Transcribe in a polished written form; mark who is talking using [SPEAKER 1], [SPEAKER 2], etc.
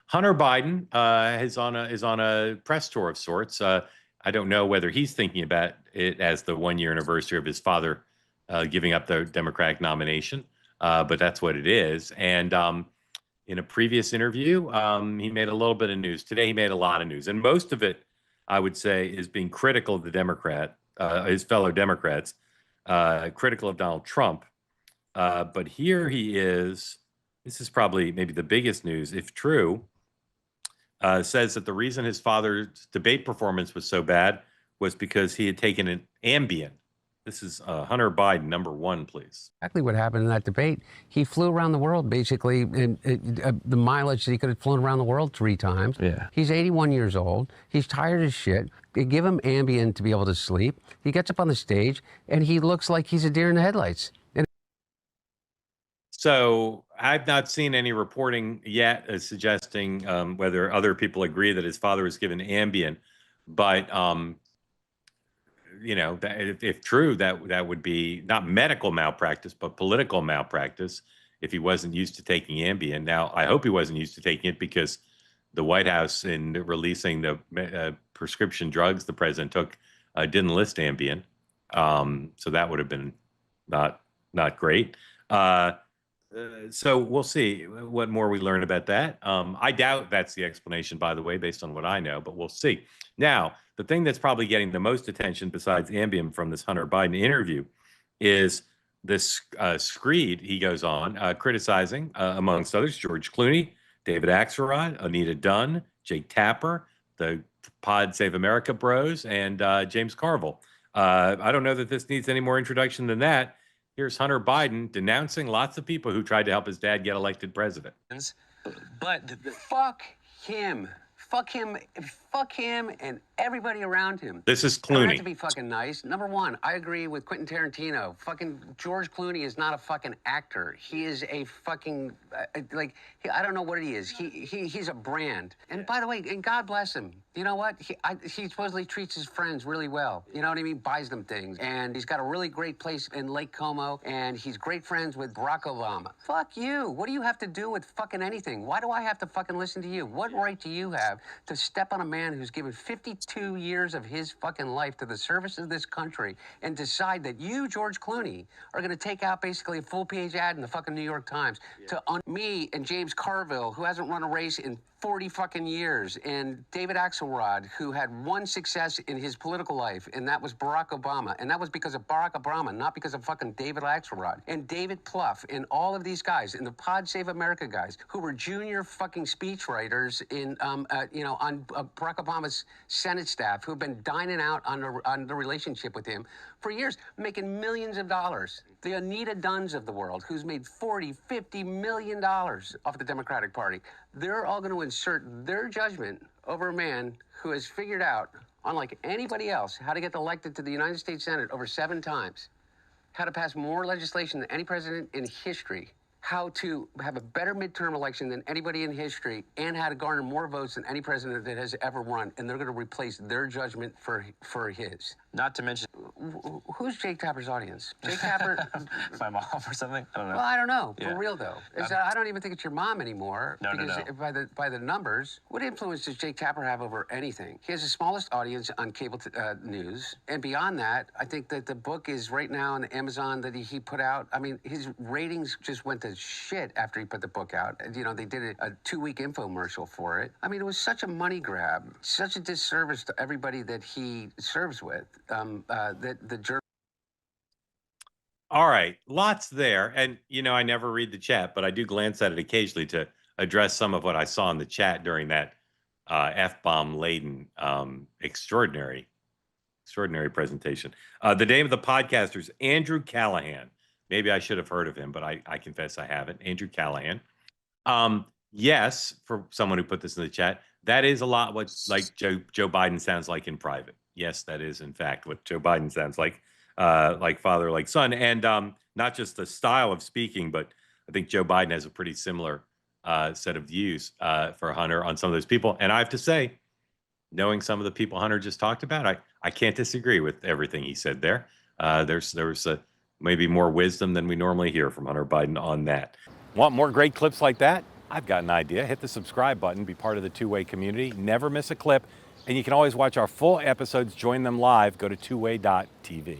[SPEAKER 1] Hunter Biden is on a press tour of sorts. I don't know whether he's thinking about it as the 1 year anniversary of his father giving up the Democratic nomination, but that's what it is. And in a previous interview, he made a little bit of news. Today, he made a lot of news, and most of it, I would say, is being critical of his fellow Democrats, critical of Donald Trump. But here he is. This is probably maybe the biggest news, if true. Says that the reason his father's debate performance was so bad was because he had taken an Ambien. This is Hunter Biden, number one, please.
[SPEAKER 2] Exactly what happened in that debate. He flew around the world, basically, the mileage that he could have flown around the world 3 times.
[SPEAKER 3] Yeah.
[SPEAKER 2] He's 81 years old. He's tired as shit. They give him Ambien to be able to sleep. He gets up on the stage, and he looks like he's a deer in the headlights.
[SPEAKER 1] So I've not seen any reporting yet suggesting whether other people agree that his father was given Ambien, but if true, that would be not medical malpractice, but political malpractice if he wasn't used to taking Ambien. Now, I hope he wasn't used to taking it, because the White House, in releasing the prescription drugs the president took, didn't list Ambien, so that would have been not great. So we'll see what more we learn about that. I doubt that's the explanation, by the way, based on what I know, but we'll see. Now, the thing that's probably getting the most attention besides Ambien from this Hunter Biden interview is this screed he goes on criticizing, amongst others, George Clooney, David Axelrod, Anita Dunn, Jake Tapper, the Pod Save America bros, and James Carville. I don't know that this needs any more introduction than that. Here's Hunter Biden denouncing lots of people who tried to help his dad get elected president.
[SPEAKER 2] But fuck him. Fuck him. Fuck him and everybody around him.
[SPEAKER 1] This is
[SPEAKER 2] I have
[SPEAKER 1] Clooney.
[SPEAKER 2] to be fucking nice. Number one, I agree with Quentin Tarantino. Fucking George Clooney is not a fucking actor. He is a fucking I don't know what he is. He's a brand. And by the way, and God bless him. You know what? He supposedly treats his friends really well. You know what I mean? Buys them things. And he's got a really great place in Lake Como. And he's great friends with Barack Obama. Fuck you. What do you have to do with fucking anything? Why do I have to fucking listen to you? What right do you have to step on a man who's given 52 years of his fucking life to the service of this country and decide that you, George Clooney, are going to take out basically a full-page ad in the fucking New York Times to me and James Carville, who hasn't run a race in 40 fucking years, and David Axelrod, who had one success in his political life, and that was Barack Obama. And that was because of Barack Obama, not because of fucking David Axelrod. And David Plouffe, and all of these guys, and the Pod Save America guys, who were junior fucking speechwriters in, on Barack Obama's Senate staff, who have been dining out on the relationship with him for years, making millions of dollars. The Anita Dunns of the world, who's made $40, $50 million off the Democratic Party. They're all going to insert their judgment over a man who has figured out, unlike anybody else, how to get elected to the United States Senate over 7 times, how to pass more legislation than any president in history, how to have a better midterm election than anybody in history, and how to garner more votes than any president that has ever run. And they're going to replace their judgment for his.
[SPEAKER 3] Not to mention...
[SPEAKER 2] Who's Jake Tapper's audience? Jake Tapper...
[SPEAKER 3] My mom or something? I don't know.
[SPEAKER 2] Well, I don't know.
[SPEAKER 3] Yeah.
[SPEAKER 2] For real, though. I don't even think it's your mom anymore.
[SPEAKER 3] No.
[SPEAKER 2] By the numbers, what influence does Jake Tapper have over anything? He has the smallest audience on cable news. And beyond that, I think that the book is right now on Amazon that he put out. I mean, his ratings just went to shit after he put the book out. You know, they did a 2-week infomercial for it. I mean, it was such a money grab, such a disservice to everybody that he serves with.
[SPEAKER 1] All right, lots there. And, I never read the chat, but I do glance at it occasionally to address some of what I saw in the chat during that F-bomb laden extraordinary presentation. The name of the podcaster is Andrew Callahan. Maybe I should have heard of him, but I confess I haven't. Andrew Callahan. Yes, for someone who put this in the chat, that is a lot what Joe Biden sounds like in private. Yes, that is, in fact, what Joe Biden sounds like father, like son. And not just the style of speaking, but I think Joe Biden has a pretty similar set of views for Hunter on some of those people. And I have to say, knowing some of the people Hunter just talked about, I can't disagree with everything he said there. There's maybe more wisdom than we normally hear from Hunter Biden on that. Want more great clips like that? I've got an idea. Hit the subscribe button, be part of the Two-Way community, never miss a clip, and you can always watch our full episodes, join them live, go to twoway.tv.